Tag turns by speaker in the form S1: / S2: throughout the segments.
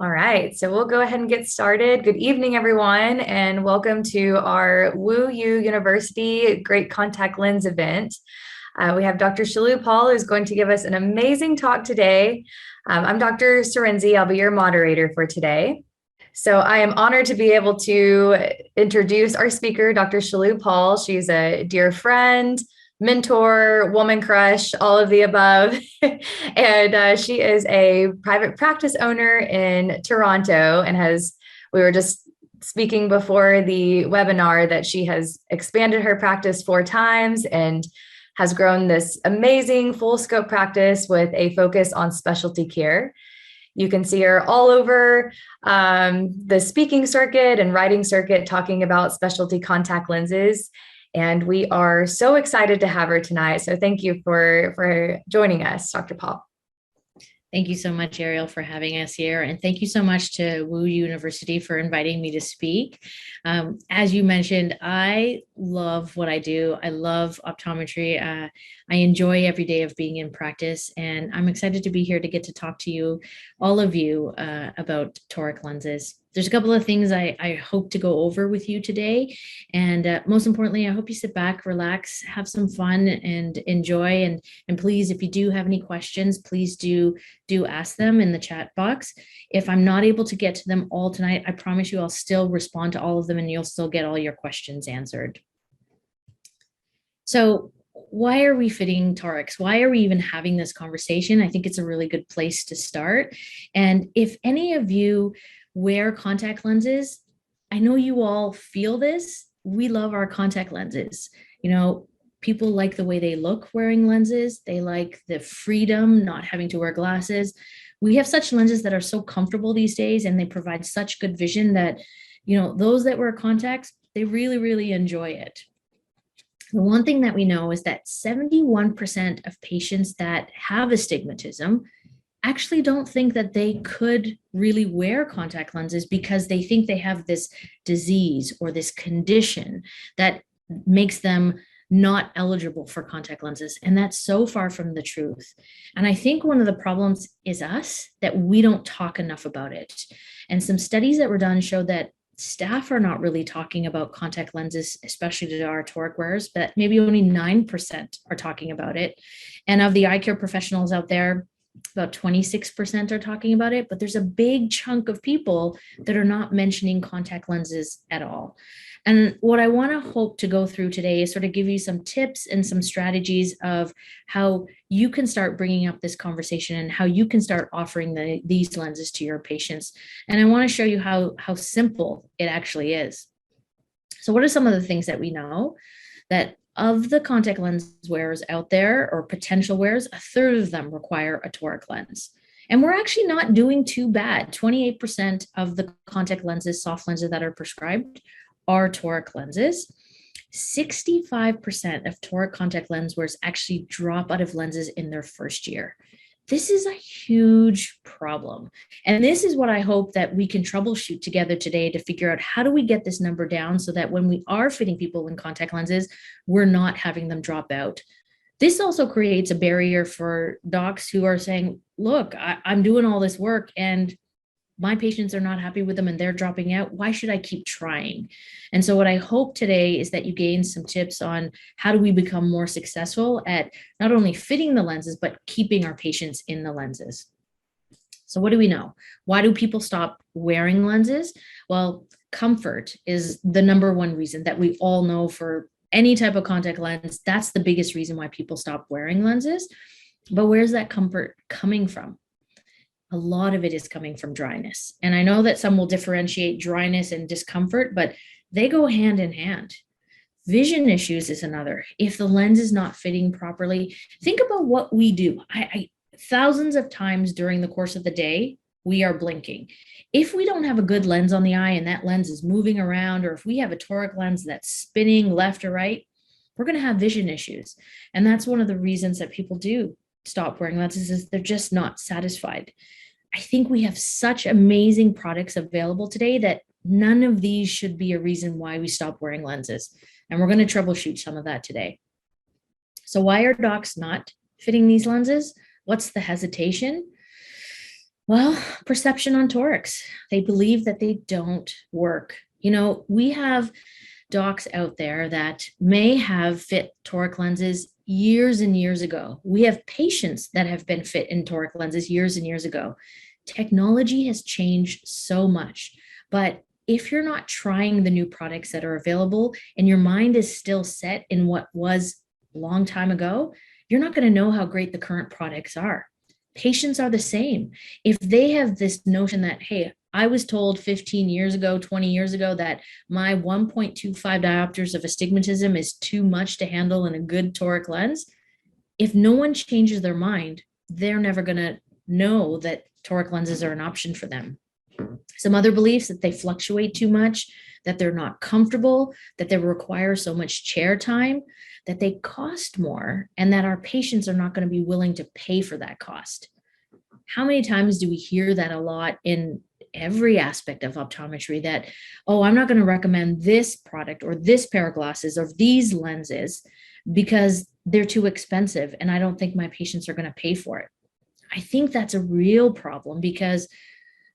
S1: All right, so we'll go ahead and get started. Good evening, everyone, and welcome to our Wu Yu University Great Contact Lens event. We have Dr. Shalu Pal, who's going to give us an amazing talk today. I'm Dr. Serenzi. I'll be your moderator for today. So I am honored to be able to introduce our speaker, Dr. Shalu Pal. She's a dear friend, mentor, woman crush, all of the above. And she is a private practice owner in Toronto and we were just speaking before the webinar that she has expanded her practice 4 times and has grown this amazing full scope practice with a focus on specialty care. You can see her all over the speaking circuit and writing circuit talking about specialty contact lenses. And we are so excited to have her tonight. So thank you for joining us, Dr. Paul.
S2: Thank you so much, Ariel, for having us here. And thank you so much to Wu University for inviting me to speak. As you mentioned, I love what I do. I love optometry. I enjoy every day of being in practice, and I'm excited to be here to get to talk to you, all of you, about toric lenses. There's a couple of things I hope to go over with you today. And most importantly, I hope you sit back, relax, have some fun and enjoy. And please, if you do have any questions, please do ask them in the chat box. If I'm not able to get to them all tonight, I promise you I'll still respond to all of them and you'll still get all your questions answered. So why are we fitting torics? Why are we even having this conversation? I think it's a really good place to start. And if any of you wear contact lenses, I know you all feel this. We love our contact lenses. You know, people like the way they look wearing lenses. They like the freedom, not having to wear glasses. We have such lenses that are so comfortable these days, and they provide such good vision that, you know, those that wear contacts, they really, really enjoy it. The one thing that we know is that 71% of patients that have astigmatism actually don't think that they could really wear contact lenses because they think they have this disease or this condition that makes them not eligible for contact lenses. And that's so far from the truth. And I think one of the problems is us, that we don't talk enough about it. And some studies that were done show that staff are not really talking about contact lenses, especially to our toric wearers, but maybe only 9% are talking about it. And of the eye care professionals out there, about 26% are talking about it, but there's a big chunk of people that are not mentioning contact lenses at all. And what I want to hope to go through today is sort of give you some tips and some strategies of how you can start bringing up this conversation and how you can start offering these lenses to your patients. And I want to show you how simple it actually is. So what are some of the things that we know? That of the contact lens wearers out there, or potential wearers, a third of them require a toric lens. And we're actually not doing too bad. 28% of the contact lenses, soft lenses that are prescribed, are toric lenses. 65% of toric contact lens wearers actually drop out of lenses in their first year. This is a huge problem. And this is what I hope that we can troubleshoot together today to figure out, how do we get this number down so that when we are fitting people in contact lenses, we're not having them drop out. This also creates a barrier for docs who are saying, look, I'm doing all this work and my patients are not happy with them and they're dropping out. Why should I keep trying? And so what I hope today is that you gain some tips on how do we become more successful at not only fitting the lenses, but keeping our patients in the lenses. So what do we know? Why do people stop wearing lenses? Well, comfort is the number one reason that we all know for any type of contact lens. That's the biggest reason why people stop wearing lenses. But where's that comfort coming from? A lot of it is coming from dryness. And I know that some will differentiate dryness and discomfort, but they go hand in hand. Vision issues is another. If the lens is not fitting properly, think about what we do. Thousands of times during the course of the day, we are blinking. If we don't have a good lens on the eye and that lens is moving around, or if we have a toric lens that's spinning left or right, we're going to have vision issues. And that's one of the reasons that people do stop wearing lenses, is they're just not satisfied. I think we have such amazing products available today that none of these should be a reason why we stop wearing lenses. And we're going to troubleshoot some of that today. So why are docs not fitting these lenses? What's the hesitation? Well, perception on torics. They believe that they don't work. We have docs out there that may have fit toric lenses years and years ago. We have patients that have been fit in toric lenses years and years ago. Technology has changed so much, but if you're not trying the new products that are available and your mind is still set in what was a long time ago, you're not going to know how great the current products are. Patients are the same. If they have this notion that, hey, I was told 15 years ago, 20 years ago that my 1.25 diopters of astigmatism is too much to handle in a good toric lens, if no one changes their mind, they're never going to know that toric lenses are an option for them. Some other beliefs that they fluctuate too much, that they're not comfortable, that they require so much chair time, that they cost more, and that our patients are not going to be willing to pay for that cost. How many times do we hear that a lot in every aspect of optometry that, oh, I'm not going to recommend this product or this pair of glasses or these lenses because they're too expensive and I don't think my patients are going to pay for it. I think that's a real problem because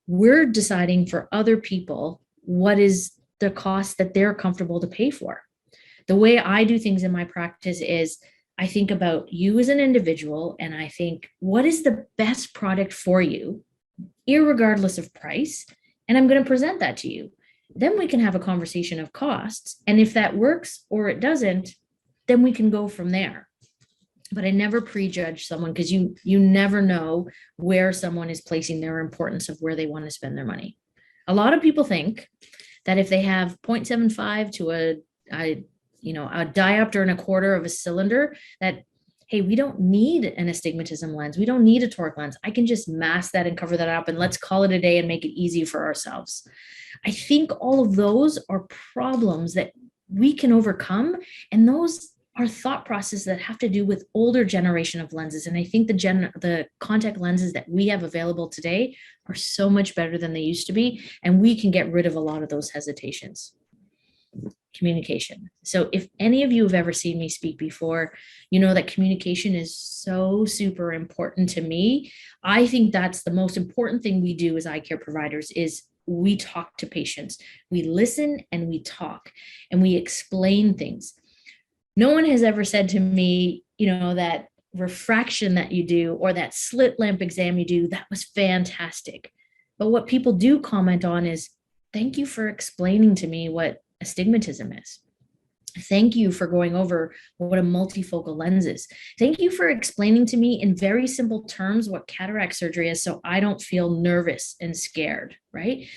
S2: we're deciding for other people what is the cost that they're comfortable to pay for. The way I do things in my practice is I think about you as an individual and I think, what is the best product for you, irregardless of price? And I'm going to present that to you. Then we can have a conversation of costs. And if that works or it doesn't, then we can go from there. But I never prejudge someone because you never know where someone is placing their importance of where they want to spend their money. A lot of people think that if they have 0.75 to a diopter and a quarter of a cylinder, that, hey, we don't need an astigmatism lens. We don't need a toric lens. I can just mask that and cover that up and let's call it a day and make it easy for ourselves. I think all of those are problems that we can overcome. And those are thought processes that have to do with older generation of lenses. And I think the contact lenses that we have available today are so much better than they used to be. And we can get rid of a lot of those hesitations. Communication. So if any of you have ever seen me speak before, you know that communication is so super important to me. I think that's the most important thing we do as eye care providers is we talk to patients. We listen and we talk and we explain things. No one has ever said to me, that refraction that you do or that slit lamp exam you do, that was fantastic. But what people do comment on is, thank you for explaining to me what astigmatism is. Thank you for going over what a multifocal lens is. Thank you for explaining to me in very simple terms what cataract surgery is so I don't feel nervous and scared, right?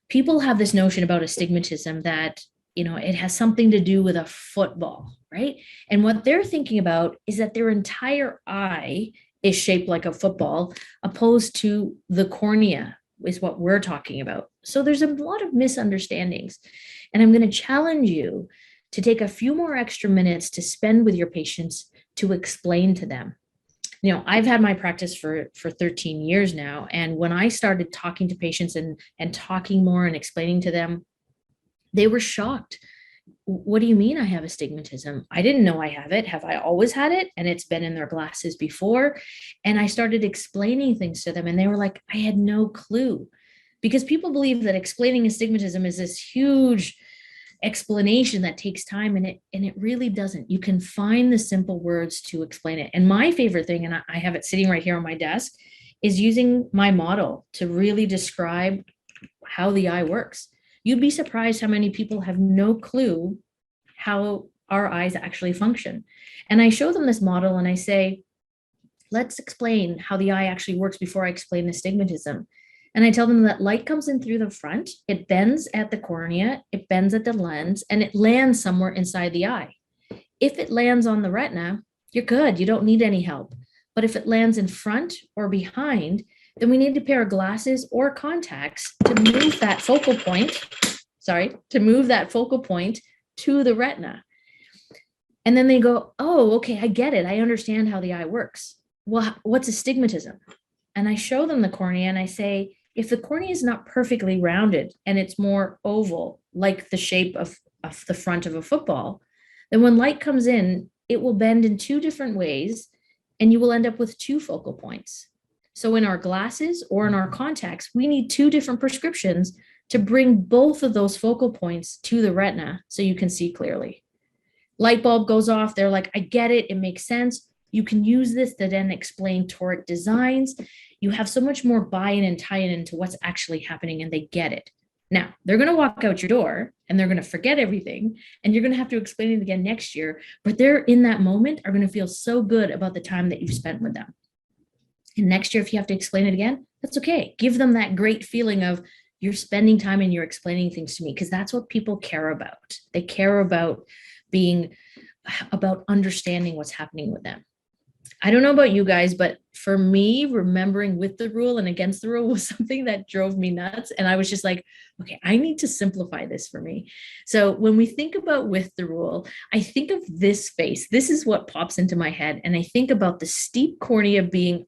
S2: People have this notion about astigmatism that, it has something to do with a football, right? And what they're thinking about is that their entire eye is shaped like a football, opposed to the cornea is what we're talking about. So there's a lot of misunderstandings. And I'm going to challenge you to take a few more extra minutes to spend with your patients to explain to them. I've had my practice for 13 years now. And when I started talking to patients and talking more and explaining to them, they were shocked. What do you mean I have astigmatism? I didn't know I have it. Have I always had it? And it's been in their glasses before. And I started explaining things to them and they were like, I had no clue. Because people believe that explaining astigmatism is this huge explanation that takes time, and it really doesn't. You can find the simple words to explain it. And my favorite thing, and I have it sitting right here on my desk, is using my model to really describe how the eye works. You'd be surprised how many people have no clue how our eyes actually function. And I show them this model and I say, let's explain how the eye actually works before I explain astigmatism. And I tell them that light comes in through the front, it bends at the cornea, it bends at the lens, and it lands somewhere inside the eye. If it lands on the retina, you're good, you don't need any help. But if it lands in front or behind, then we need a pair of glasses or contacts to move that focal point, to the retina. And then they go, oh, okay, I get it. I understand how the eye works. Well, what's astigmatism? And I show them the cornea and I say, if the cornea is not perfectly rounded and it's more oval, like the shape of the front of a football, then when light comes in, it will bend in two different ways and you will end up with two focal points. So in our glasses or in our contacts, we need two different prescriptions to bring both of those focal points to the retina so you can see clearly. Light bulb goes off. They're like, I get it. It makes sense. You can use this to then explain toric designs. You have so much more buy-in and tie-in into what's actually happening, and they get it. Now, they're going to walk out your door and they're going to forget everything, and you're going to have to explain it again next year. But they're in that moment are going to feel so good about the time that you've spent with them. And next year, if you have to explain it again, that's okay. Give them that great feeling of you're spending time and you're explaining things to me, because that's what people care about. They care about understanding what's happening with them. I don't know about you guys, but for me, remembering with the rule and against the rule was something that drove me nuts. And I was just like, okay, I need to simplify this for me. So when we think about with the rule, I think of this face. This is what pops into my head. And I think about the steep cornea being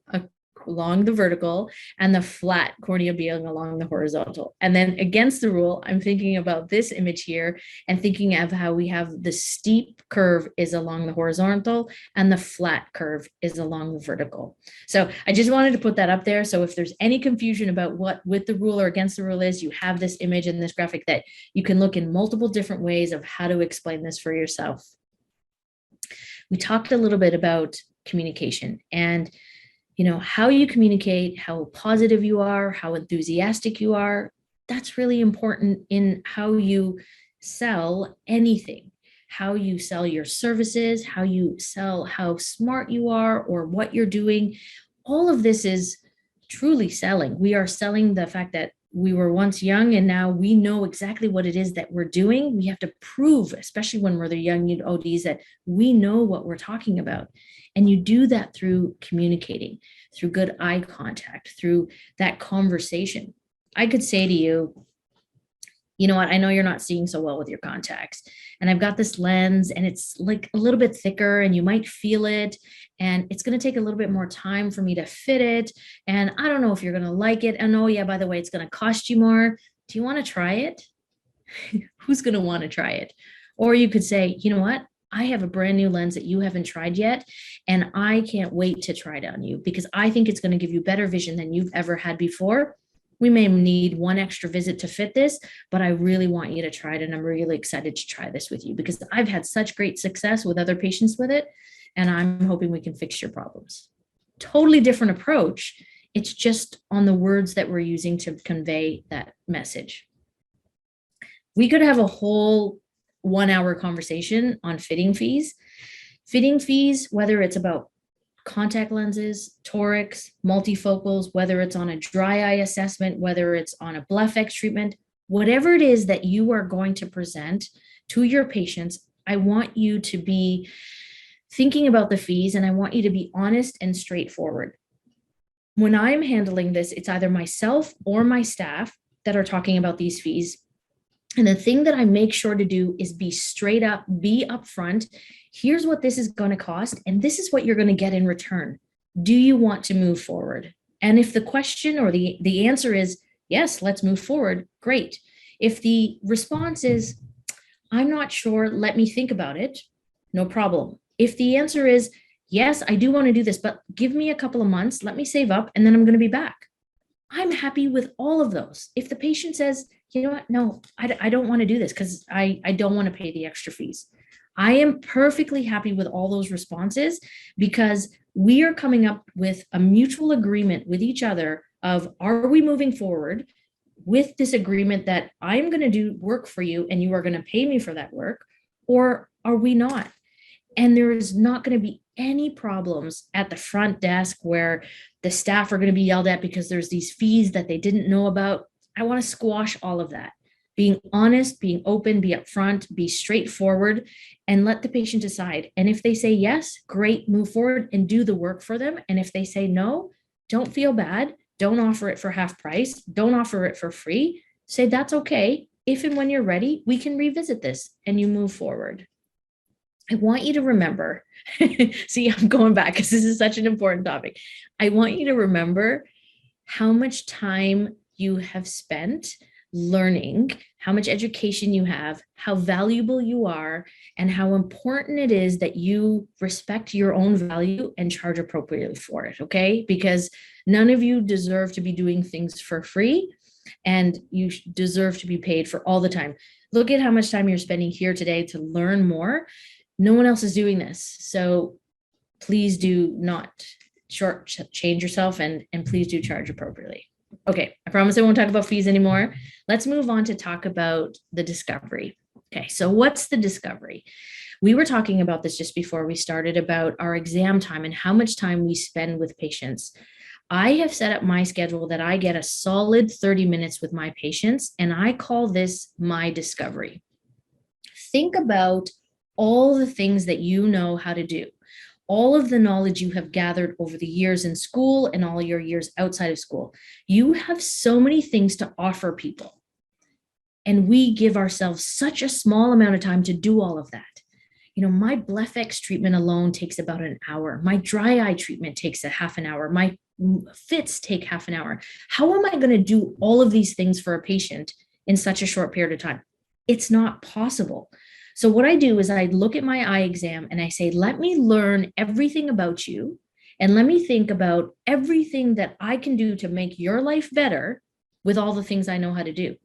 S2: along the vertical and the flat cornea being along the horizontal. And then against the rule, I'm thinking about this image here and thinking of how we have the steep curve is along the horizontal and the flat curve is along the vertical. So I just wanted to put that up there. So if there's any confusion about what with the rule or against the rule is, you have this image in this graphic that you can look in multiple different ways of how to explain this for yourself. We talked a little bit about communication and how you communicate, how positive you are, how enthusiastic you are. That's really important in how you sell anything, how you sell your services, how you sell how smart you are or what you're doing. All of this is truly selling. We are selling the fact that we were once young and now we know exactly what it is that we're doing. We have to prove, especially when we're the young ODs, that we know what we're talking about. And you do that through communicating, through good eye contact, through that conversation. I could say to you, you know what, I know you're not seeing so well with your contacts. And I've got this lens and it's like a little bit thicker and you might feel it. And it's going to take a little bit more time for me to fit it. And I don't know if you're going to like it. And oh yeah, by the way, it's going to cost you more. Do you want to try it? Who's going to want to try it? Or you could say, you know what? I have a brand new lens that you haven't tried yet, and I can't wait to try it on you because I think it's going to give you better vision than you've ever had before. We may need one extra visit to fit this, but I really want you to try it, and I'm really excited to try this with you because I've had such great success with other patients with it, and I'm hoping we can fix your problems. Totally different approach. It's just on the words that we're using to convey that message. We could have a whole 1 hour conversation on fitting fees. Fitting fees, whether it's about contact lenses, torics, multifocals, whether it's on a dry eye assessment, whether it's on a BlephX treatment, whatever it is that you are going to present to your patients, I want you to be thinking about the fees and I want you to be honest and straightforward. When I'm handling this, it's either myself or my staff that are talking about these fees. And the thing that I make sure to do is be straight up, be upfront. Here's what this is going to cost, and this is what you're going to get in return. Do you want to move forward? And if the question or the answer is, yes, let's move forward, great. If the response is, I'm not sure, let me think about it, no problem. If the answer is, yes, I do want to do this, but give me a couple of months, let me save up, and then I'm going to be back. I'm happy with all of those. If the patient says, you know what, no, I don't want to do this because I don't want to pay the extra fees. I am perfectly happy with all those responses because we are coming up with a mutual agreement with each other of, are we moving forward with this agreement that I'm going to do work for you and you are going to pay me for that work, or are we not? And there is not going to be any problems at the front desk where the staff are going to be yelled at because there's these fees that they didn't know about. I want to squash all of that. Being honest, being open, be upfront, be straightforward, and let the patient decide. And if they say yes, great, move forward and do the work for them. And if they say no, don't feel bad. Don't offer it for half price. Don't offer it for free. Say that's okay. If and when you're ready, we can revisit this and you move forward. I want you to remember, see, I'm going back because this is such an important topic. I want you to remember how much time you have spent learning, how much education you have, how valuable you are, and how important it is that you respect your own value and charge appropriately for it, okay? Because none of you deserve to be doing things for free, and you deserve to be paid for all the time. Look at how much time you're spending here today to learn more. No one else is doing this. So please do not change yourself, and please do charge appropriately. Okay, I promise I won't talk about fees anymore. Let's move on to talk about the discovery. Okay, so what's the discovery? We were talking about this just before we started about our exam time and how much time we spend with patients. I have set up my schedule that I get a solid 30 minutes with my patients, and I call this my discovery. Think about all the things that you know how to do, all of the knowledge you have gathered over the years in school and all your years outside of school. You have so many things to offer people. And we give ourselves such a small amount of time to do all of that. You know, my BlephX treatment alone takes about an hour. My dry eye treatment takes a half an hour. My fits take half an hour. How am I going to do all of these things for a patient in such a short period of time? It's not possible. So what I do is I look at my eye exam and I say, let me learn everything about you, and let me think about everything that I can do to make your life better with all the things I know how to do.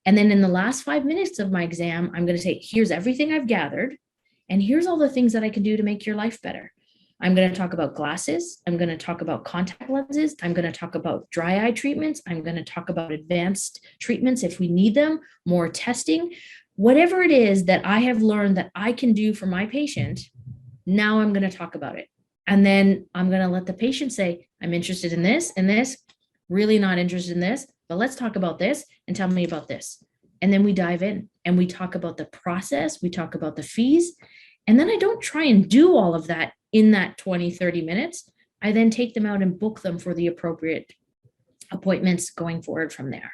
S2: And then in the last 5 minutes of my exam, I'm going to say, here's everything I've gathered, and here's all the things that I can do to make your life better. I'm going to talk about glasses. I'm going to talk about contact lenses. I'm going to talk about dry eye treatments. I'm going to talk about advanced treatments if we need them, more testing. Whatever it is that I have learned that I can do for my patient, now I'm going to talk about it. And then I'm going to let the patient say, I'm interested in this and this, really not interested in this, but let's talk about this and tell me about this. And then we dive in and we talk about the process, we talk about the fees. And then I don't try and do all of that in that 20, 30 minutes. I then take them out and book them for the appropriate appointments going forward from there.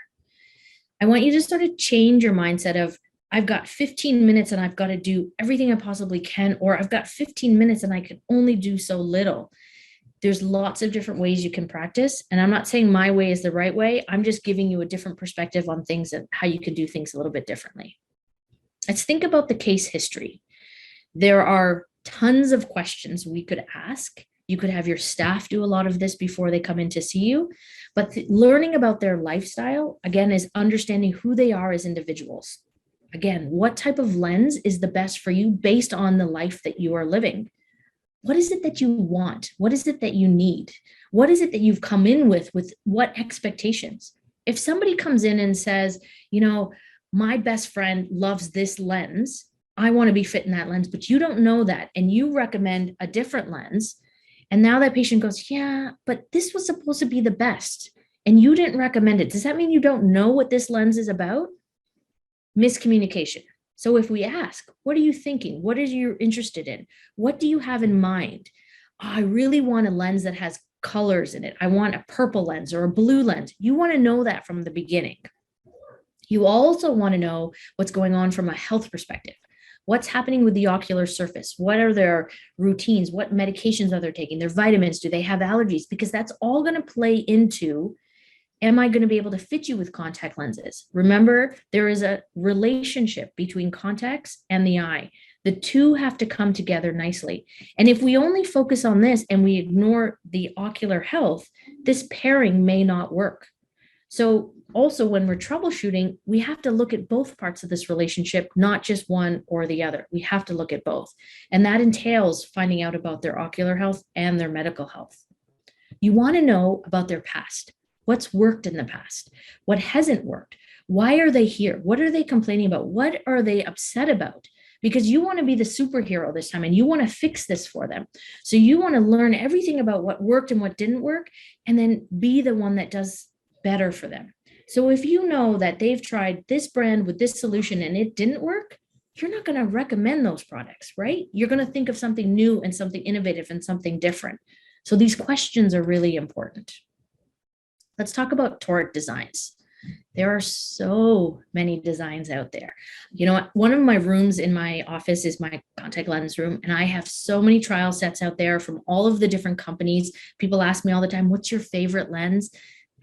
S2: I want you to sort of change your mindset of, I've got 15 minutes and I've got to do everything I possibly can, or I've got 15 minutes and I can only do so little. There's lots of different ways you can practice. And I'm not saying my way is the right way. I'm just giving you a different perspective on things and how you can do things a little bit differently. Let's think about the case history. There are tons of questions we could ask. You could have your staff do a lot of this before they come in to see you. But learning about their lifestyle, again, is understanding who they are as individuals. Again, what type of lens is the best for you based on the life that you are living? What is it that you want? What is it that you need? What is it that you've come in with what expectations? If somebody comes in and says, you know, my best friend loves this lens, I want to be fit in that lens, but you don't know that, and you recommend a different lens, and now that patient goes, yeah, but this was supposed to be the best, and you didn't recommend it. Does that mean you don't know what this lens is about? Miscommunication. So if we ask, what are you thinking? What are you interested in? What do you have in mind? Oh, I really want a lens that has colors in it. I want a purple lens or a blue lens. You want to know that from the beginning. You also want to know what's going on from a health perspective. What's happening with the ocular surface? What are their routines? What medications are they taking? Their vitamins? Do they have allergies? Because that's all going to play into, am I going to be able to fit you with contact lenses? Remember, there is a relationship between contacts and the eye. The two have to come together nicely. And if we only focus on this and we ignore the ocular health, this pairing may not work. So also when we're troubleshooting, we have to look at both parts of this relationship, not just one or the other. We have to look at both. And that entails finding out about their ocular health and their medical health. You want to know about their past. What's worked in the past? What hasn't worked? Why are they here? What are they complaining about? What are they upset about? Because you want to be the superhero this time and you want to fix this for them. So you want to learn everything about what worked and what didn't work, and then be the one that does better for them. So if you know that they've tried this brand with this solution and it didn't work, you're not going to recommend those products, right? You're going to think of something new and something innovative and something different. So these questions are really important. Let's talk about toric designs. There are so many designs out there. You know, one of my rooms in my office is my contact lens room, and I have so many trial sets out there from all of the different companies. People ask me all the time, what's your favorite lens?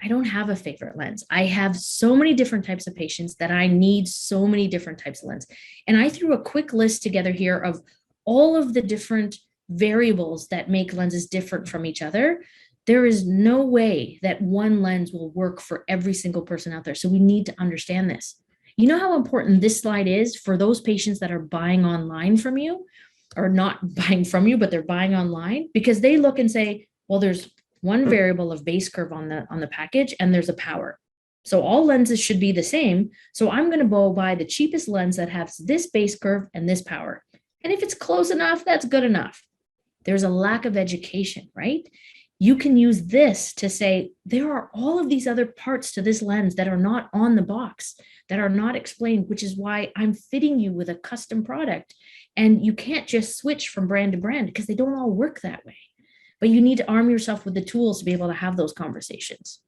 S2: I don't have a favorite lens. I have so many different types of patients that I need so many different types of lens. And I threw a quick list together here of all of the different variables that make lenses different from each other. There is no way that one lens will work for every single person out there. So we need to understand this. You know how important this slide is for those patients that are buying online from you, or not buying from you, but they're buying online, because they look and say, well, there's one variable of base curve on the package, and there's a power. So all lenses should be the same. So I'm going to go buy the cheapest lens that has this base curve and this power. And if it's close enough, that's good enough. There's a lack of education, right? You can use this to say, there are all of these other parts to this lens that are not on the box, that are not explained, which is why I'm fitting you with a custom product. And you can't just switch from brand to brand because they don't all work that way. But you need to arm yourself with the tools to be able to have those conversations.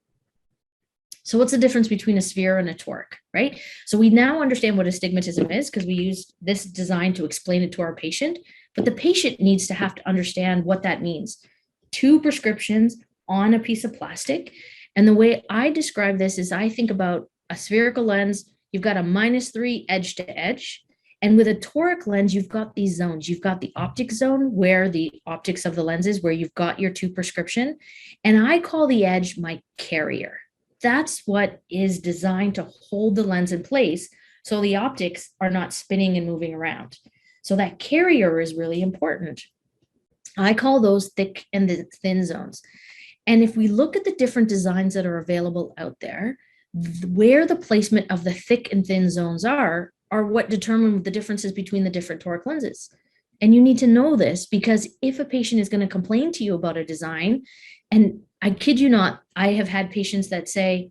S2: So what's the difference between a sphere and a toric, right? So we now understand what astigmatism is because we use this design to explain it to our patient, but the patient needs to have to understand what that means. 2 prescriptions on a piece of plastic. And the way I describe this is I think about a spherical lens, you've got a -3 edge to edge. And with a toric lens, you've got these zones. You've got the optic zone where the optics of the lens is, where you've got your 2 prescription. And I call the edge my carrier. That's what is designed to hold the lens in place so the optics are not spinning and moving around. So that carrier is really important. I call those thick and the thin zones. And if we look at the different designs that are available out there, where the placement of the thick and thin zones are what determine the differences between the different toric lenses. And you need to know this because if a patient is going to complain to you about a design, and I kid you not, I have had patients that say,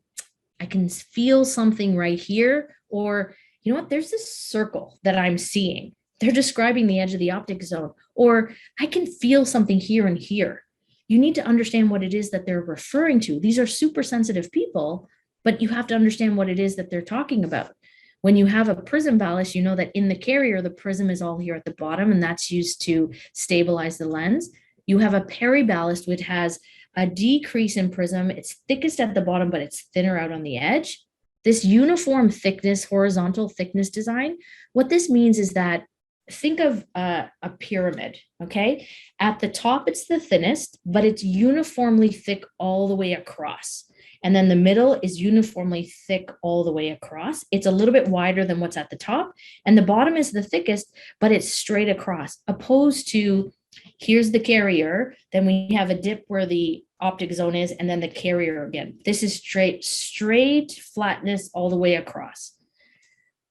S2: I can feel something right here, or you know what, there's this circle that I'm seeing. They're describing the edge of the optic zone, or I can feel something here and here. You need to understand what it is that they're referring to. These are super sensitive people, but you have to understand what it is that they're talking about. When you have a prism ballast, you know that in the carrier, the prism is all here at the bottom, and that's used to stabilize the lens. You have a periballast, which has a decrease in prism. It's thickest at the bottom, but it's thinner out on the edge. This uniform thickness, horizontal thickness design, what this means is that think of a pyramid, okay? At the top, it's the thinnest, but it's uniformly thick all the way across. And then the middle is uniformly thick all the way across. It's a little bit wider than what's at the top. And the bottom is the thickest, but it's straight across, opposed to here's the carrier, then we have a dip where the optic zone is, and then the carrier again. This is straight flatness all the way across.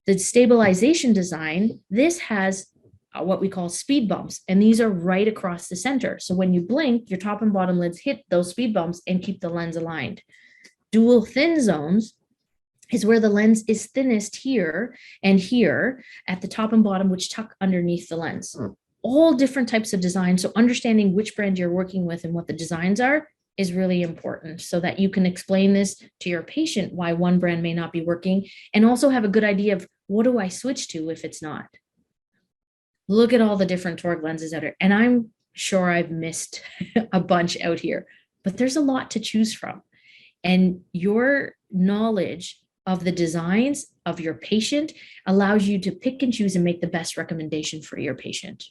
S2: The stabilization design, this has what we call speed bumps, and these are right across the center. So when you blink, your top and bottom lids hit those speed bumps and keep the lens aligned. Dual thin zones is where the lens is thinnest here and here at the top and bottom, which tuck underneath the lens. All different types of design. So understanding which brand you're working with and what the designs are is really important so that you can explain this to your patient, why one brand may not be working, and also have a good idea of what do I switch to if it's not. Look at all the different toric lenses out there. And I'm sure I've missed a bunch out here, but there's a lot to choose from. And your knowledge of the designs of your patient allows you to pick and choose and make the best recommendation for your patient.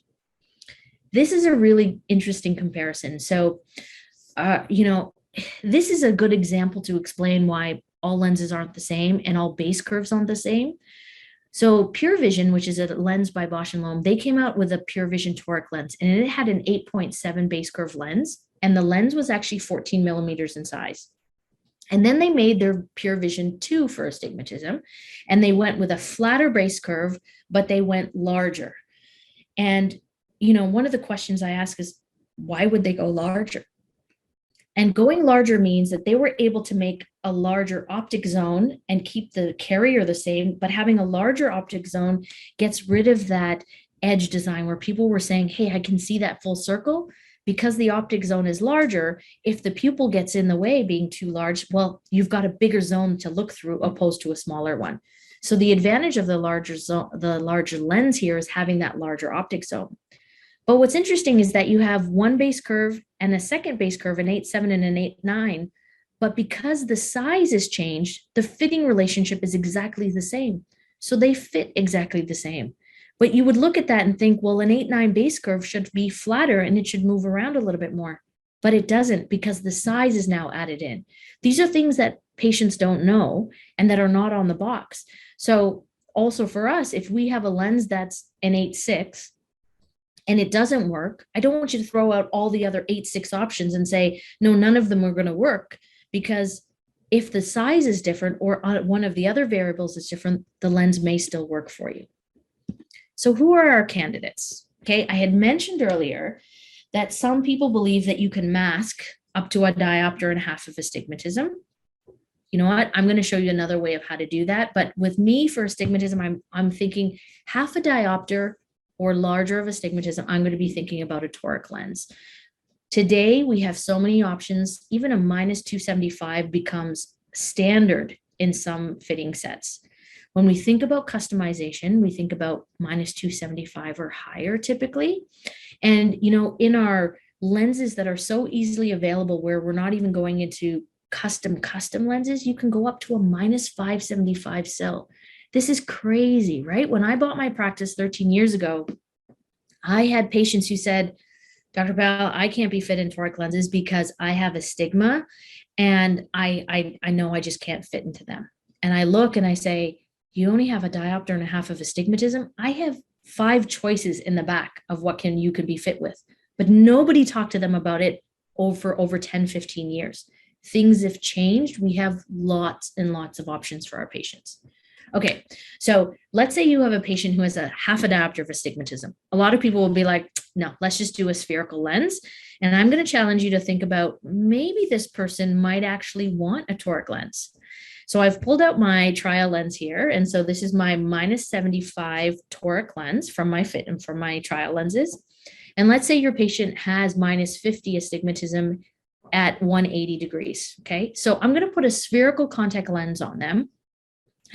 S2: This is a really interesting comparison. So, this is a good example to explain why all lenses aren't the same and all base curves aren't the same. So Pure Vision, which is a lens by Bausch & Lomb, they came out with a Pure Vision toric lens, and it had an 8.7 base curve lens, and the lens was actually 14 millimeters in size. And then they made their Pure Vision 2 for astigmatism, and they went with a flatter base curve, but they went larger. And, one of the questions I ask is, why would they go larger? And going larger means that they were able to make a larger optic zone and keep the carrier the same, but having a larger optic zone gets rid of that edge design where people were saying, hey, I can see that full circle. Because the optic zone is larger, if the pupil gets in the way being too large, well, you've got a bigger zone to look through opposed to a smaller one. So the advantage of the larger zone, the larger lens here is having that larger optic zone. But what's interesting is that you have one base curve and a second base curve, an 8.7 and an 8.9, But because the size is changed, the fitting relationship is exactly the same. So they fit exactly the same. But you would look at that and think, well, an 8-9 base curve should be flatter and it should move around a little bit more. But it doesn't, because the size is now added in. These are things that patients don't know and that are not on the box. So also for us, if we have a lens that's an 8.6 and it doesn't work, I don't want you to throw out all the other 8.6 options and say, no, none of them are going to work, because if the size is different or one of the other variables is different, the lens may still work for you. So who are our candidates? Okay, I had mentioned earlier that some people believe that you can mask up to a diopter and a half of astigmatism. You know what? I'm going to show you another way of how to do that. But with me for astigmatism, I'm thinking half a diopter or larger of astigmatism. I'm going to be thinking about a toric lens. Today, we have so many options. Even a -275 becomes standard in some fitting sets. When we think about customization, we think about -275 or higher typically. And, you know, in our lenses that are so easily available where we're not even going into custom lenses, you can go up to a -575 sill. This is crazy, right? When I bought my practice 13 years ago, I had patients who said, Dr. Pal, I can't be fit in toric lenses because I have astigma and I know I just can't fit into them. And I look and I say, you only have a diopter and a half of astigmatism. I have 5 choices in the back of what you could be fit with, but nobody talked to them about it over 10, 15 years. Things have changed. We have lots and lots of options for our patients. Okay, so let's say you have a patient who has a half a diopter of astigmatism. A lot of people will be like, no, let's just do a spherical lens. And I'm going to challenge you to think about maybe this person might actually want a toric lens. So I've pulled out my trial lens here. And so this is my -75 toric lens from my fit and from my trial lenses. And let's say your patient has -50 astigmatism at 180 degrees. Okay, so I'm going to put a spherical contact lens on them.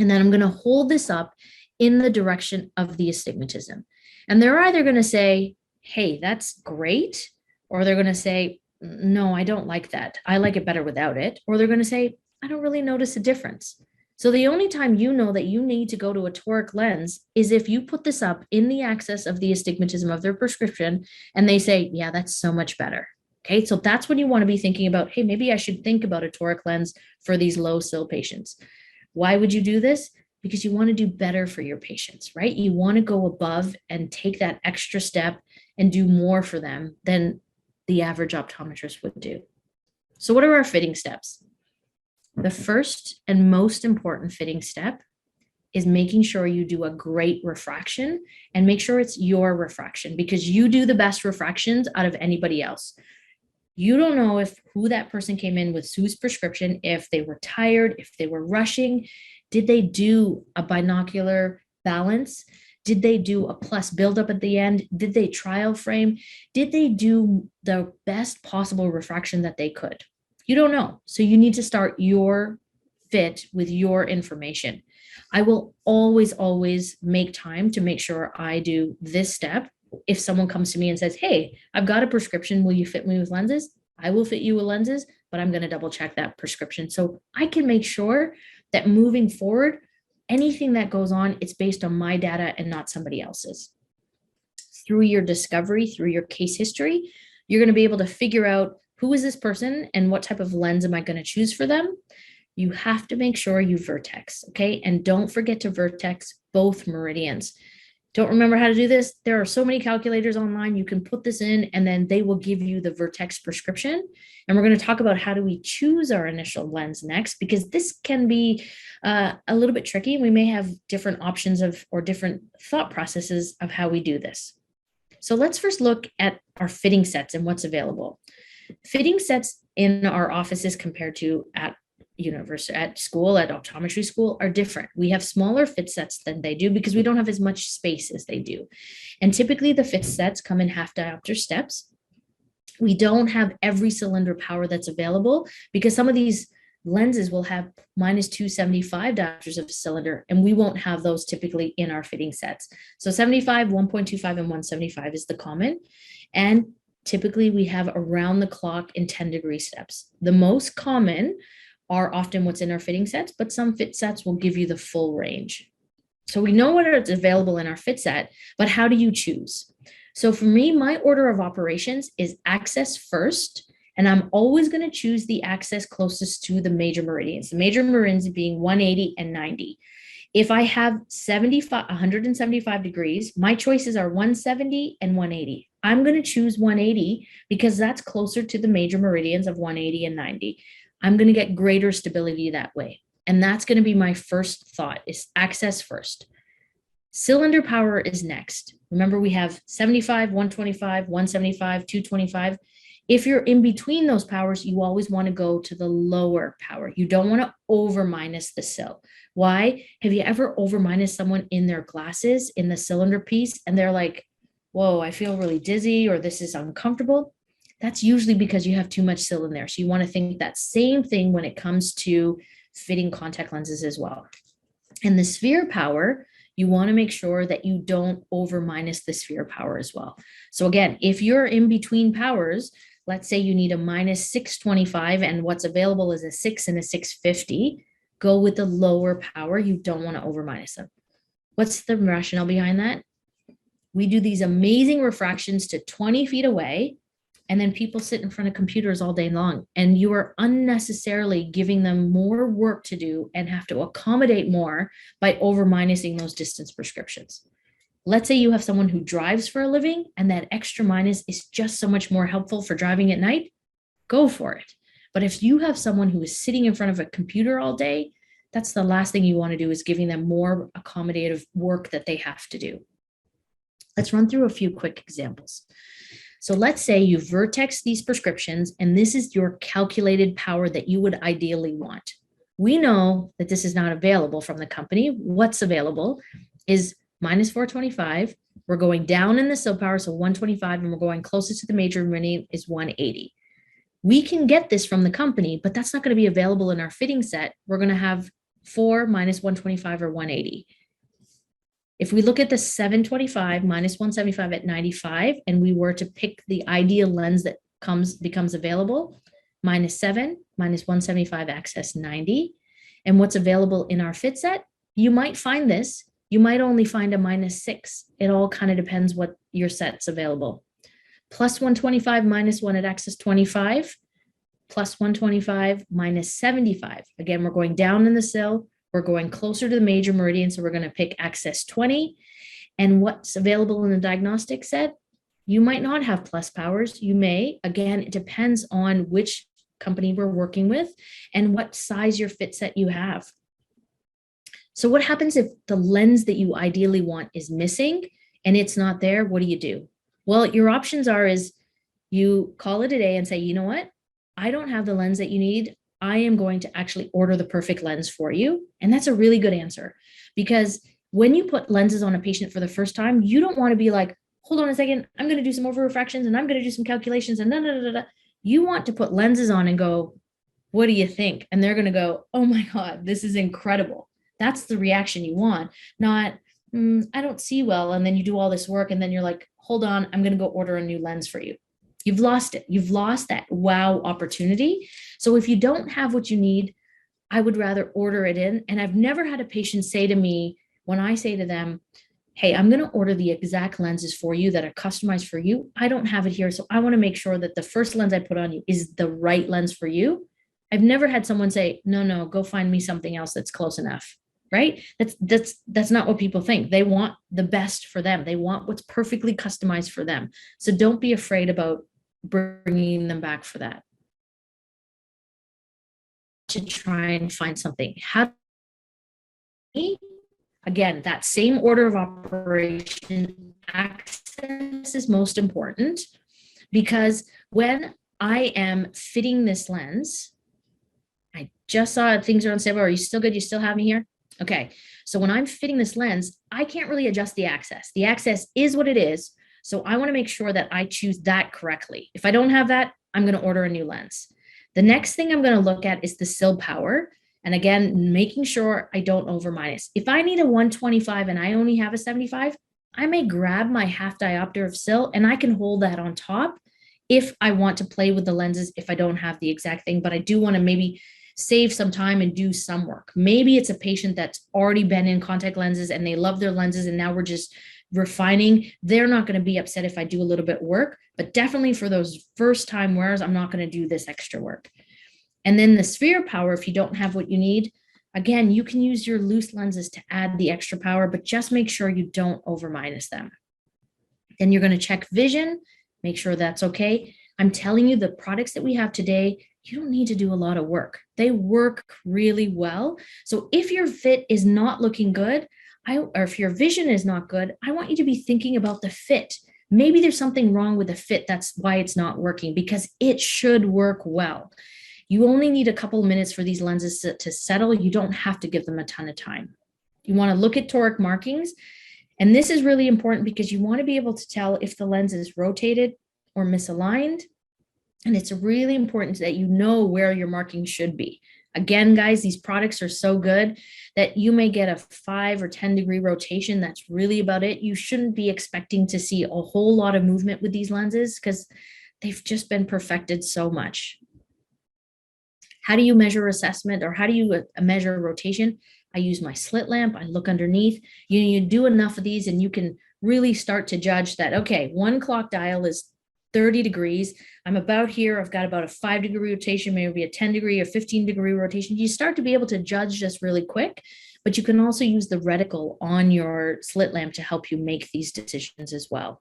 S2: And then I'm going to hold this up in the direction of the astigmatism. And they're either going to say, hey, that's great, or they're going to say, no, I don't like that. I like it better without it. Or they're going to say, I don't really notice a difference. So the only time you know that you need to go to a toric lens is if you put this up in the axis of the astigmatism of their prescription and they say, yeah, that's so much better. Okay, so that's when you want to be thinking about, hey, maybe I should think about a toric lens for these low sill patients. Why would you do this? Because you want to do better for your patients, right? You want to go above and take that extra step and do more for them than the average optometrist would do. So what are our fitting steps? The first and most important fitting step is making sure you do a great refraction and make sure it's your refraction, because you do the best refractions out of anybody else. You don't know if who that person came in with whose prescription, if they were tired, if they were rushing. Did they do a binocular balance? Did they do a plus buildup at the end? Did they trial frame? Did they do the best possible refraction that they could? You don't know. So you need to start your fit with your information. I will always, always make time to make sure I do this step. If someone comes to me and says, hey, I've got a prescription, will you fit me with lenses? I will fit you with lenses, but I'm going to double check that prescription. So I can make sure that moving forward, anything that goes on, it's based on my data and not somebody else's. Through your discovery, through your case history, you're going to be able to figure out who is this person and what type of lens am I going to choose for them. You have to make sure you vertex, okay? And don't forget to vertex both meridians. Don't remember how to do this? There are so many calculators online. You can put this in and then they will give you the Vertex prescription. And we're going to talk about how do we choose our initial lens next, because this can be a little bit tricky. We may have different options or different thought processes of how we do this. So let's first look at our fitting sets and what's available. Fitting sets in our offices compared to at university, at school, at optometry school are different. We have smaller fit sets than they do because we don't have as much space as they do. And typically the fit sets come in half diopter steps. We don't have every cylinder power that's available because some of these lenses will have -275 diopters of a cylinder, and we won't have those typically in our fitting sets. So 75, 1.25, and 175 is the common. And typically we have around the clock and 10-degree steps. The most common are often what's in our fitting sets, but some fit sets will give you the full range. So we know what is available in our fit set, but how do you choose? So for me, my order of operations is access first, and I'm always going to choose the access closest to the major meridians. The major meridians being 180 and 90. If I have 175 degrees, my choices are 170 and 180. I'm going to choose 180 because that's closer to the major meridians of 180 and 90. I'm going to get greater stability that way. And that's going to be my first thought, is access first. Cylinder power is next. Remember, we have 75, 125, 175, 225. If you're in between those powers, you always want to go to the lower power. You don't want to over minus the sil. Why? Have you ever over minus someone in their glasses in the cylinder piece and they're like, whoa, I feel really dizzy, or this is uncomfortable? That's usually because you have too much sil in there. So you want to think that same thing when it comes to fitting contact lenses as well. And the sphere power, you want to make sure that you don't over minus the sphere power as well. So again, if you're in between powers, let's say you need a minus 625 and what's available is a 6 and a 650, go with the lower power. You don't want to over minus them. What's the rationale behind that? We do these amazing refractions to 20 feet away, and then people sit in front of computers all day long, and you are unnecessarily giving them more work to do and have to accommodate more by over minusing those distance prescriptions. Let's say you have someone who drives for a living and that extra minus is just so much more helpful for driving at night, go for it. But if you have someone who is sitting in front of a computer all day, that's the last thing you want to do, is giving them more accommodative work that they have to do. Let's run through a few quick examples. So let's say you vertex these prescriptions, and this is your calculated power that you would ideally want. We know that this is not available from the company. What's available is minus 425. We're going down in the sil power, so 125, and we're going closest to the major meridian is 180. We can get this from the company, but that's not going to be available in our fitting set. We're going to have 4 minus 125 or 180. If we look at the 725 minus 175 at 95, and we were to pick the ideal lens that becomes available, minus 7, minus 175 access 90. And what's available in our fit set, you might find this. You might only find a minus 6. It all kind of depends what your set's available. Plus 125 minus 1 at access 25, plus 125 minus 75. Again, we're going down in the sil. We're going closer to the major meridian, so we're going to pick access 20. And what's available in the diagnostic set, you might not have plus powers. You may. Again, it depends on which company we're working with and what size your fit set you have. So what happens if the lens that you ideally want is missing and it's not there? What do? Well, your options is you call it a day and say, you know what? I don't have the lens that you need. I am going to actually order the perfect lens for you. And that's a really good answer, because when you put lenses on a patient for the first time, you don't want to be like, hold on a second, I'm going to do some over refractions and I'm going to do some calculations and da. You want to put lenses on and go, what do you think? And they're going to go, oh my God, this is incredible. That's the reaction you want, not, I don't see well. And then you do all this work and then you're like, hold on, I'm going to go order a new lens for you. You've lost it. You've lost that wow opportunity. So if you don't have what you need, I would rather order it in. And I've never had a patient say to me, when I say to them, hey, I'm going to order the exact lenses for you that are customized for you, I don't have it here. So I want to make sure that the first lens I put on you is the right lens for you. I've never had someone say, no, go find me something else that's close enough. Right? That's not what people think. They want the best for them. They want what's perfectly customized for them. So don't be afraid about bringing them back for that. To try and find something. Again, that same order of operation, access is most important, because when I am fitting this lens, I just saw things are unstable. Are you still good? You still have me here? Okay, so when I'm fitting this lens, I can't really adjust the access. The access is what it is. So I want to make sure that I choose that correctly. If I don't have that, I'm going to order a new lens. The next thing I'm going to look at is the sil power. And again, making sure I don't over minus. If I need a 125 and I only have a 75, I may grab my half diopter of sil and I can hold that on top if I want to play with the lenses, if I don't have the exact thing, but I do want to maybe save some time and do some work. Maybe it's a patient that's already been in contact lenses and they love their lenses and now we're just refining. They're not going to be upset if I do a little bit of work, but definitely for those first time wearers, I'm not going to do this extra work. And then the sphere power, if you don't have what you need, again, you can use your loose lenses to add the extra power, but just make sure you don't over minus them. Then you're going to check vision, make sure that's okay. I'm telling you, the products that we have today, you don't need to do a lot of work. They work really well. So if your fit is not looking good, or if your vision is not good, I want you to be thinking about the fit. Maybe there's something wrong with the fit. That's why it's not working, because it should work well. You only need a couple of minutes for these lenses to settle. You don't have to give them a ton of time. You want to look at toric markings. And this is really important because you want to be able to tell if the lens is rotated or misaligned. And it's really important that you know where your markings should be. Again, guys, these products are so good that you may get a 5 or 10 degree rotation. That's really about it. You shouldn't be expecting to see a whole lot of movement with these lenses because they've just been perfected so much. How do you measure assessment, or how do you measure rotation? I use my slit lamp. I look underneath. You do enough of these and you can really start to judge that, okay, one clock dial is 30 degrees. I'm about here. I've got about a 5 degree rotation, maybe a 10 degree or 15 degree rotation. You start to be able to judge this really quick, but you can also use the reticle on your slit lamp to help you make these decisions as well.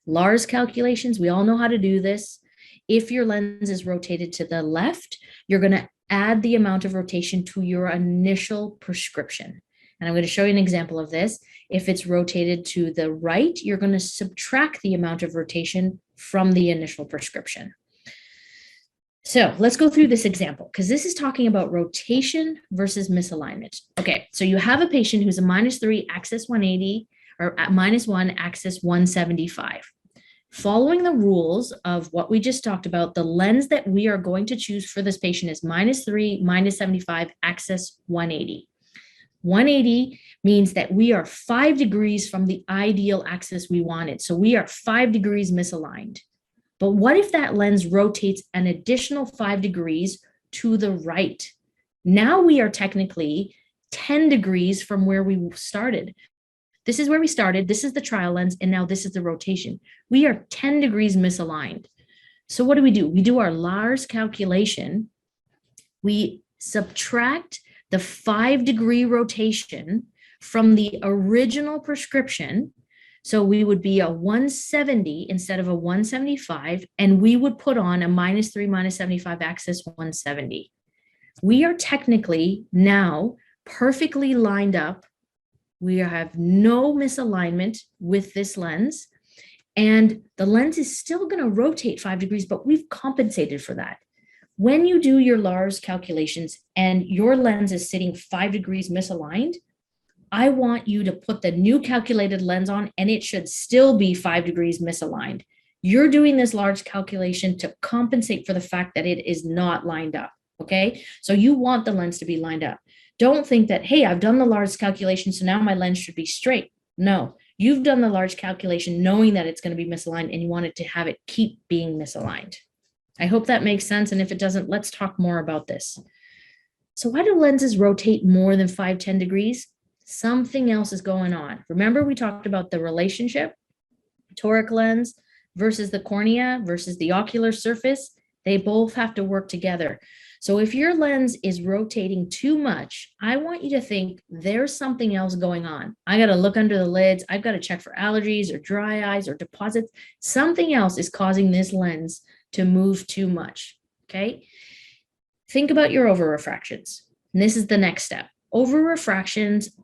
S2: LARS calculations, we all know how to do this. If your lens is rotated to the left, you're going to add the amount of rotation to your initial prescription. And I'm going to show you an example of this. If it's rotated to the right, you're going to subtract the amount of rotation from the initial prescription. So let's go through this example because this is talking about rotation versus misalignment. Okay, so you have a patient who's a -3 axis 180 or -1 axis 175. Following the rules of what we just talked about, the lens that we are going to choose for this patient is -3, -75, axis 180. 180 means that we are 5 degrees from the ideal axis we wanted. So we are 5 degrees misaligned. But what if that lens rotates an additional 5 degrees to the right? Now we are technically 10 degrees from where we started. This is where we started. This is the trial lens. And now this is the rotation. We are 10 degrees misaligned. So what do? We do our LARS calculation. We subtract the 5 degree rotation from the original prescription. So we would be a 170 instead of a 175, and we would put on a -3, -75 axis 170. We are technically now perfectly lined up. We have no misalignment with this lens, and the lens is still going to rotate 5 degrees, but we've compensated for that. When you do your LARS calculations and your lens is sitting 5 degrees misaligned, I want you to put the new calculated lens on and it should still be 5 degrees misaligned. You're doing this LARS calculation to compensate for the fact that it is not lined up, okay? So you want the lens to be lined up. Don't think that, hey, I've done the LARS calculation, so now my lens should be straight. No, you've done the LARS calculation knowing that it's going to be misaligned and you want it to have it keep being misaligned. I hope that makes sense. And if it doesn't, let's talk more about this. So why do lenses rotate more than 5, 10 degrees? Something else is going on. Remember, we talked about the relationship, toric lens versus the cornea versus the ocular surface. They both have to work together. So if your lens is rotating too much, I want you to think there's something else going on. I got to look under the lids. I've got to check for allergies or dry eyes or deposits. Something else is causing this lens to move too much, okay? Think about your over refractions. And this is the next step. Over refractions,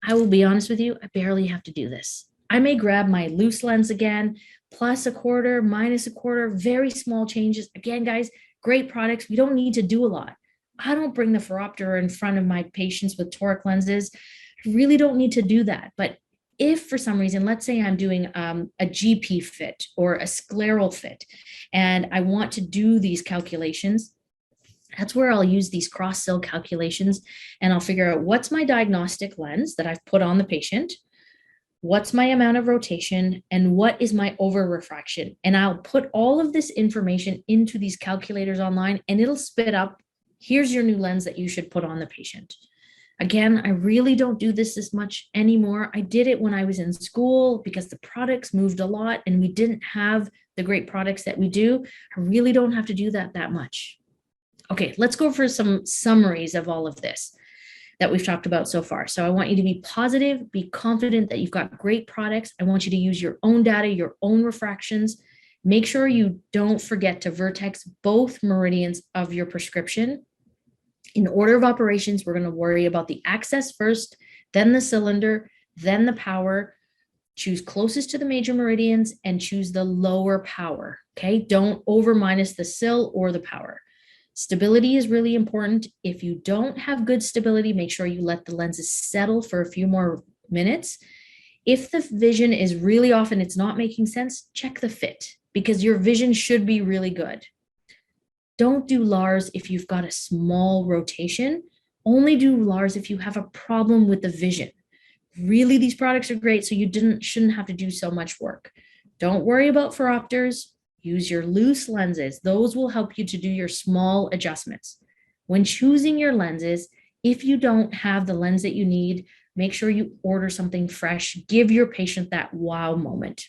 S2: I will be honest with you, I barely have to do this. I may grab my loose lens again, plus a quarter, minus a quarter, very small changes. Again, guys, great products. We don't need to do a lot. I don't bring the phoropter in front of my patients with toric lenses. I really don't need to do that. But if for some reason, let's say I'm doing a GP fit or a scleral fit, and I want to do these calculations, that's where I'll use these cross-cell calculations, and I'll figure out what's my diagnostic lens that I've put on the patient, what's my amount of rotation, and what is my over refraction. And I'll put all of this information into these calculators online, and it'll spit up, here's your new lens that you should put on the patient. Again, I really don't do this as much anymore. I did it when I was in school because the products moved a lot and we didn't have the great products that we do. I really don't have to do that much. Okay, let's go for some summaries of all of this that we've talked about so far. So I want you to be positive, be confident that you've got great products. I want you to use your own data, your own refractions. Make sure you don't forget to vertex both meridians of your prescription. In order of operations, we're going to worry about the axis first, then the cylinder, then the power. Choose closest to the major meridians and choose the lower power. Okay, don't over minus the cyl or the power. Stability is really important. If you don't have good stability, make sure you let the lenses settle for a few more minutes. If the vision is really off and it's not making sense, check the fit because your vision should be really good. Don't do LARS if you've got a small rotation. Only do LARS if you have a problem with the vision. Really, these products are great, so you shouldn't have to do so much work. Don't worry about phoropters. Use your loose lenses. Those will help you to do your small adjustments. When choosing your lenses, if you don't have the lens that you need, make sure you order something fresh. Give your patient that wow moment.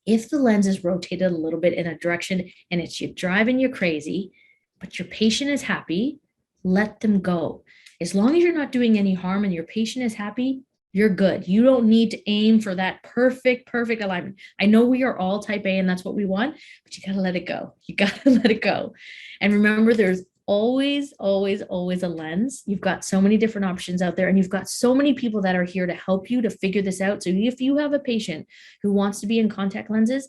S2: If the lens is rotated a little bit in a direction and it's driving you crazy, but your patient is happy, let them go. As long as you're not doing any harm and your patient is happy, you're good. You don't need to aim for that perfect alignment. I know we are all type A and that's what we want, but you got to let it go. You got to let it go. And remember, there's always a lens. You've got so many different options out there and you've got so many people that are here to help you to figure this out. So if you have a patient who wants to be in contact lenses,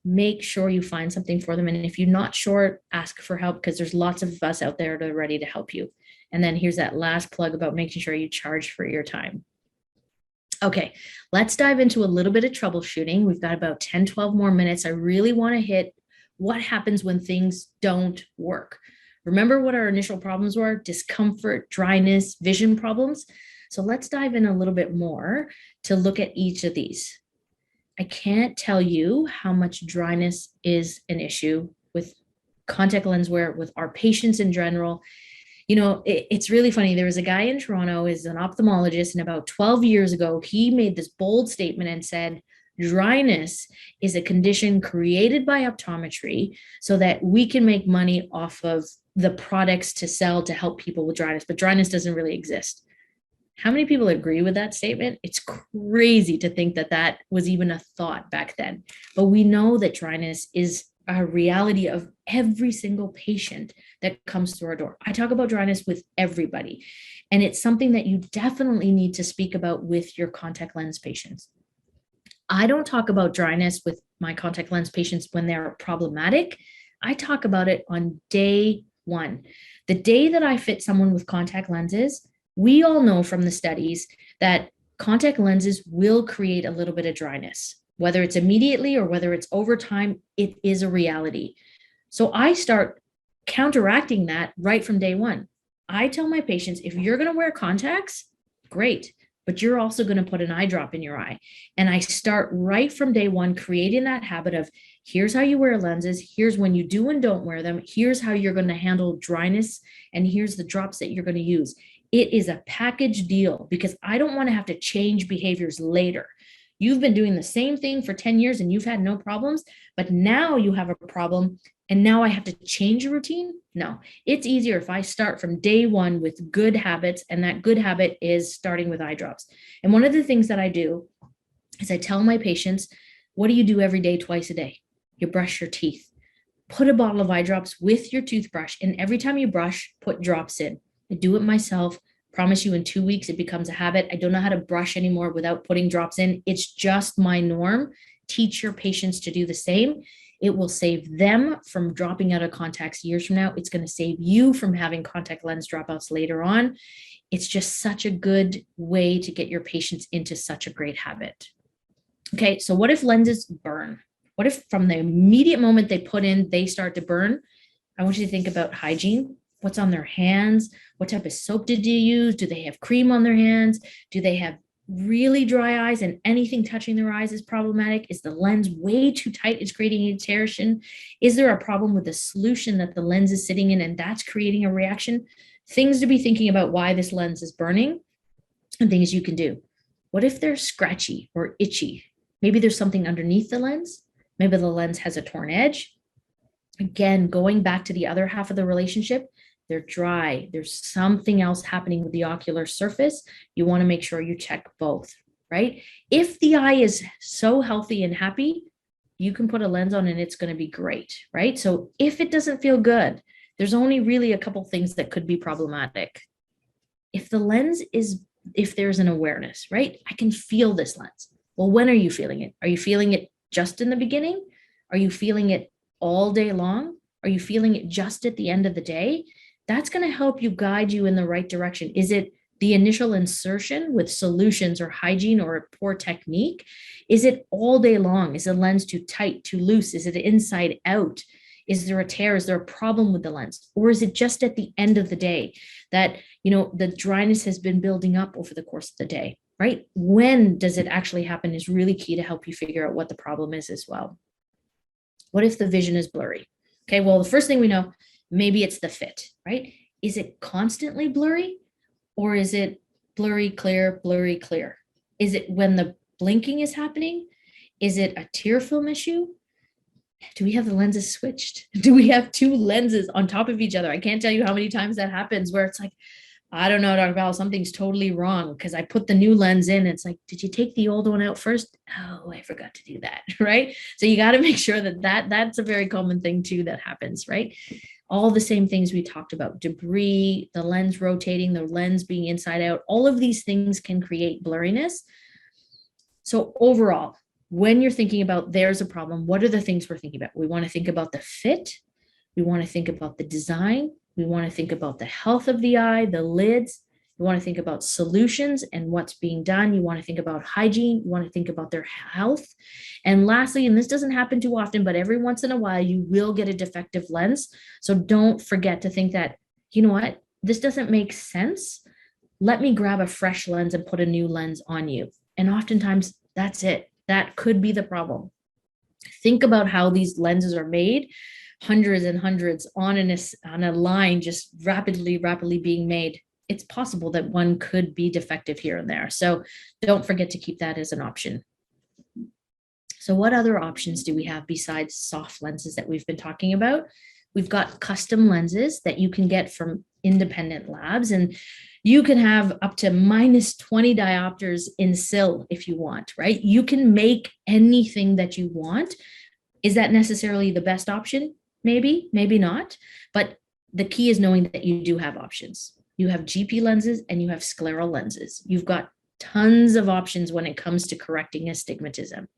S2: make sure you find something for them. And if you're not sure, ask for help because there's lots of us out there that are ready to help you. And then here's that last plug about making sure you charge for your time. Okay, let's dive into a little bit of troubleshooting. We've got about 10, 12 more minutes. I really want to hit what happens when things don't work. Remember what our initial problems were? Discomfort, dryness, vision problems. So let's dive in a little bit more to look at each of these. I can't tell you how much dryness is an issue with contact lens wear, with our patients in general. You know, it's really funny. There was a guy in Toronto, is an ophthalmologist, and about 12 years ago, he made this bold statement and said, dryness is a condition created by optometry so that we can make money off of the products to sell to help people with dryness, but dryness doesn't really exist. How many people agree with that statement? It's crazy to think that that was even a thought back then, but we know that dryness is a reality of every single patient that comes through our door. I talk about dryness with everybody, and it's something that you definitely need to speak about with your contact lens patients. I don't talk about dryness with my contact lens patients when they're problematic. I talk about it on day one. The day that I fit someone with contact lenses, we all know from the studies that contact lenses will create a little bit of dryness. Whether it's immediately or whether it's over time, it is a reality. So I start counteracting that right from day one. I tell my patients, if you're going to wear contacts, great, but you're also going to put an eye drop in your eye. And I start right from day one, creating that habit of here's how you wear lenses, here's when you do and don't wear them, here's how you're going to handle dryness, and here's the drops that you're going to use. It is a package deal because I don't want to have to change behaviors later. You've been doing the same thing for 10 years and you've had no problems, but now you have a problem and now I have to change your routine? No, it's easier if I start from day one with good habits, and that good habit is starting with eye drops. And one of the things that I do is I tell my patients, what do you do every day, twice a day? You brush your teeth. Put a bottle of eye drops with your toothbrush, and every time you brush, put drops in. I do it myself. Promise you in 2 weeks, it becomes a habit. I don't know how to brush anymore without putting drops in. It's just my norm. Teach your patients to do the same. It will save them from dropping out of contacts years from now. It's going to save you from having contact lens dropouts later on. It's just such a good way to get your patients into such a great habit. Okay, so what if lenses burn? What if from the immediate moment they put in, they start to burn? I want you to think about hygiene. What's on their hands? What type of soap did you use? Do they have cream on their hands? Do they have really dry eyes and anything touching their eyes is problematic? Is the lens way too tight? It's creating irritation? Is there a problem with the solution that the lens is sitting in and that's creating a reaction? Things to be thinking about why this lens is burning and things you can do. What if they're scratchy or itchy? Maybe there's something underneath the lens. Maybe the lens has a torn edge. Again, going back to the other half of the relationship, they're dry. There's something else happening with the ocular surface. You want to make sure you check both, right? If the eye is so healthy and happy, you can put a lens on and it's going to be great, right? So if it doesn't feel good, there's only really a couple things that could be problematic. If the lens is, if there's an awareness, right? I can feel this lens. Well, when are you feeling it? Are you feeling it just in the beginning? Are you feeling it all day long? Are you feeling it just at the end of the day? That's going to help you guide you in the right direction. Is it the initial insertion with solutions or hygiene or a poor technique? Is it all day long? Is the lens too tight, too loose? Is it inside out? Is there a tear? Is there a problem with the lens? Or is it just at the end of the day that, the dryness has been building up over the course of the day, right? When does it actually happen is really key to help you figure out what the problem is as well. What if the vision is blurry? Okay, well, the first thing we know, maybe it's the fit, right? Is it constantly blurry or is it blurry, clear, blurry, clear? Is it when the blinking is happening? Is it a tear film issue? Do we have the lenses switched? Do we have two lenses on top of each other? I can't tell you how many times that happens where it's like, I don't know, Dr. Val, something's totally wrong because I put the new lens in. It's like, did you take the old one out first? Oh, I forgot to do that, right? So you got to make sure that's a very common thing too that happens, right? All the same things we talked about, debris, the lens rotating, the lens being inside out, all of these things can create blurriness. So overall, when you're thinking about there's a problem, what are the things we're thinking about? We want to think about the fit. We want to think about the design. We want to think about the health of the eye, the lids. You want to think about solutions and what's being done. You want to think about hygiene. You want to think about their health. And lastly, and this doesn't happen too often, but every once in a while, you will get a defective lens. So don't forget to think that, you know what, this doesn't make sense. Let me grab a fresh lens and put a new lens on you. And oftentimes that's it. That could be the problem. Think about how these lenses are made. Hundreds and hundreds on a line, just rapidly being made. It's possible that one could be defective here and there. So don't forget to keep that as an option. So what other options do we have besides soft lenses that we've been talking about? We've got custom lenses that you can get from independent labs, and you can have up to minus 20 diopters in SIL if you want, right? You can make anything that you want. Is that necessarily the best option? Maybe, maybe not. But the key is knowing that you do have options. You have GP lenses and you have scleral lenses. You've got tons of options when it comes to correcting astigmatism.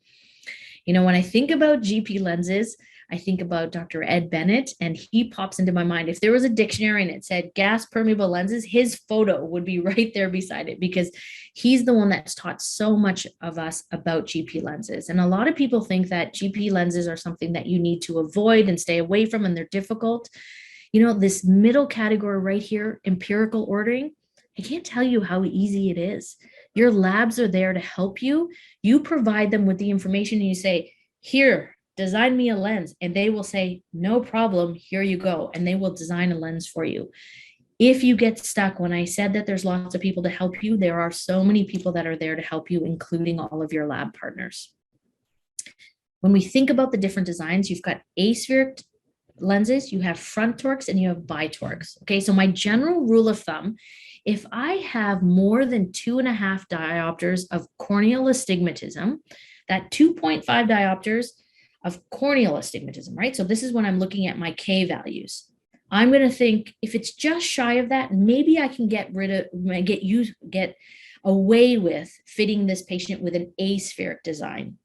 S2: When I think about GP lenses, I think about Dr. Ed Bennett, and he pops into my mind. If there was a dictionary and it said gas permeable lenses, his photo would be right there beside it because he's the one that's taught so much of us about GP lenses. And a lot of people think that GP lenses are something that you need to avoid and stay away from, and they're difficult. This middle category right here, empirical ordering, I can't tell you how easy it is. Your labs are there to help you. You provide them with the information and you say, here, design me a lens. And they will say, no problem, here you go. And they will design a lens for you. If you get stuck, when I said that there's lots of people to help you, there are so many people that are there to help you, including all of your lab partners. When we think about the different designs, you've got aspheric lenses, you have front torics, and you have bitorics. Okay, so my general rule of thumb, if I have more than 2.5 diopters of corneal astigmatism, that 2.5 diopters of corneal astigmatism, right? So this is when I'm looking at my K values. I'm going to think if it's just shy of that, maybe I can get away with fitting this patient with an aspheric design.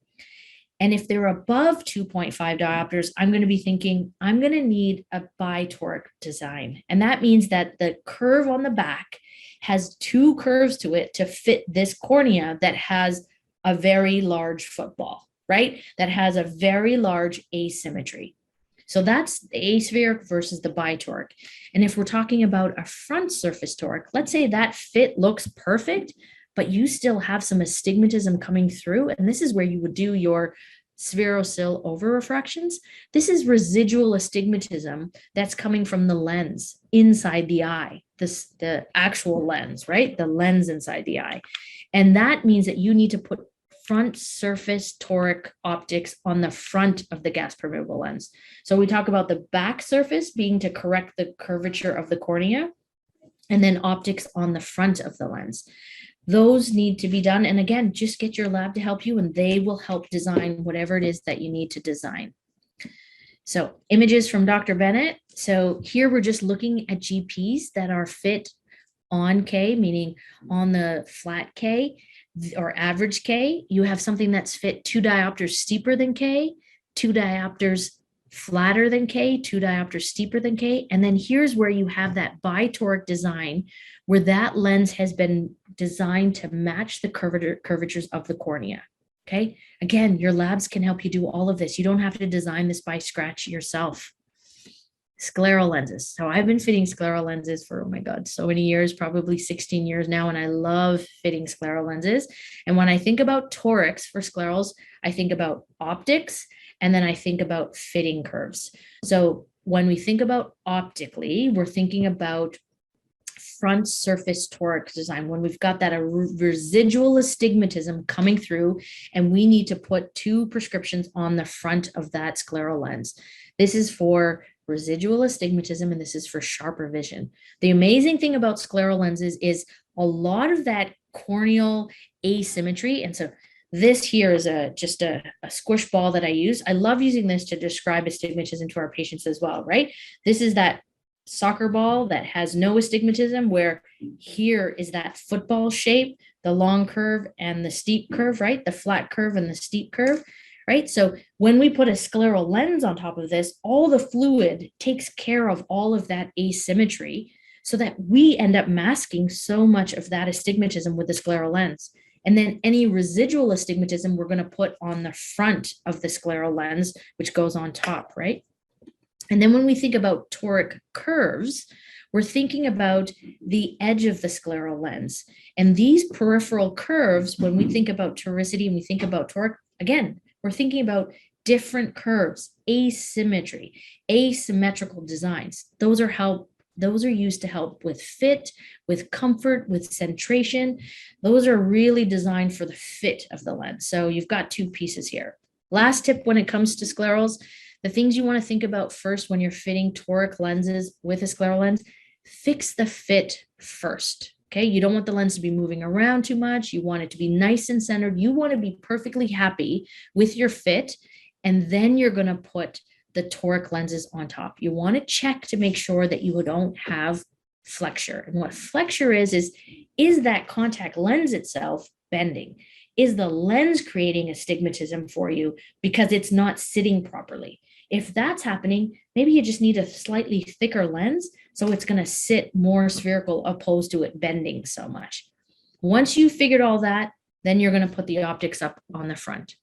S2: And if they're above 2.5 diopters, I'm going to be thinking I'm going to need a bitoric design. And that means that the curve on the back has 2 curves to it to fit this cornea that has a very large football, right? That has a very large asymmetry. So that's the aspheric versus the bitoric. And if we're talking about a front surface toric, let's say that fit looks perfect, but you still have some astigmatism coming through. And this is where you would do your spherocell over refractions. This is residual astigmatism that's coming from the lens inside the eye, the actual lens, right? The lens inside the eye. And that means that you need to put front surface toric optics on the front of the gas permeable lens. So we talk about the back surface being to correct the curvature of the cornea, and then optics on the front of the lens. Those need to be done. And again, just get your lab to help you, and they will help design whatever it is that you need to design. So images from Dr. Bennett. So here we're just looking at GPs that are fit on K, meaning on the flat K or average K. You have something that's fit 2 diopters steeper than K, 2 diopters flatter than K, 2 diopters steeper than K. And then here's where you have that bitoric design where that lens has been designed to match the curvatures of the cornea. Okay. Again, your labs can help you do all of this. You don't have to design this by scratch yourself. Scleral lenses. So I've been fitting scleral lenses for, oh my God, so many years, probably 16 years now. And I love fitting scleral lenses. And when I think about torics for sclerals, I think about optics, and then I think about fitting curves. So when we think about optically, we're thinking about front surface toric design, when we've got that residual astigmatism coming through, and we need to put 2 prescriptions on the front of that scleral lens. This is for residual astigmatism, and this is for sharper vision. The amazing thing about scleral lenses is a lot of that corneal asymmetry. And so this here is just a squish ball that I use. I love using this to describe astigmatism to our patients as well, right? This is that soccer ball that has no astigmatism, where here is that football shape, the long curve and the steep curve, right? The flat curve and the steep curve, right? So when we put a scleral lens on top of this, all the fluid takes care of all of that asymmetry so that we end up masking so much of that astigmatism with the scleral lens. And then any residual astigmatism we're going to put on the front of the scleral lens, which goes on top, right? And then when we think about toric curves, we're thinking about the edge of the scleral lens. And these peripheral curves, when we think about toricity and we think about toric, again, we're thinking about different curves, asymmetry, asymmetrical designs. Those are used to help with fit, with comfort, with centration. Those are really designed for the fit of the lens. So you've got 2 pieces here. Last tip when it comes to sclerals, the things you want to think about first when you're fitting toric lenses with a scleral lens, fix the fit first. Okay, you don't want the lens to be moving around too much. You want it to be nice and centered. You want to be perfectly happy with your fit. And then you're going to put the toric lenses on top. You want to check to make sure that you don't have flexure. And what flexure is that contact lens itself bending? Is the lens creating astigmatism for you because it's not sitting properly? If that's happening, maybe you just need a slightly thicker lens so it's going to sit more spherical opposed to it bending so much. Once you've figured all that, then you're going to put the optics up on the front.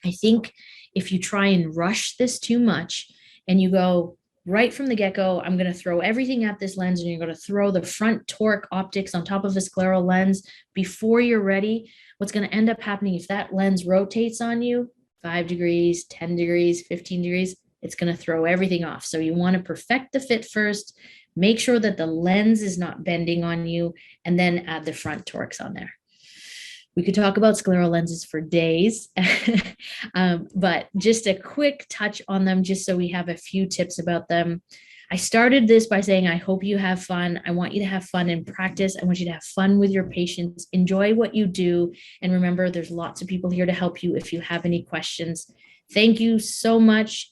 S2: I think if you try and rush this too much and you go right from the get-go, I'm going to throw everything at this lens and you're going to throw the front toric optics on top of the scleral lens before you're ready, what's going to end up happening if that lens rotates on you 5 degrees, 10 degrees, 15 degrees, it's going to throw everything off. So you want to perfect the fit first, make sure that the lens is not bending on you, and then add the front torics on there. We could talk about scleral lenses for days, but just a quick touch on them, just so we have a few tips about them. I started this by saying, I hope you have fun. I want you to have fun in practice. I want you to have fun with your patients. Enjoy what you do. And remember, there's lots of people here to help you if you have any questions. Thank you so much.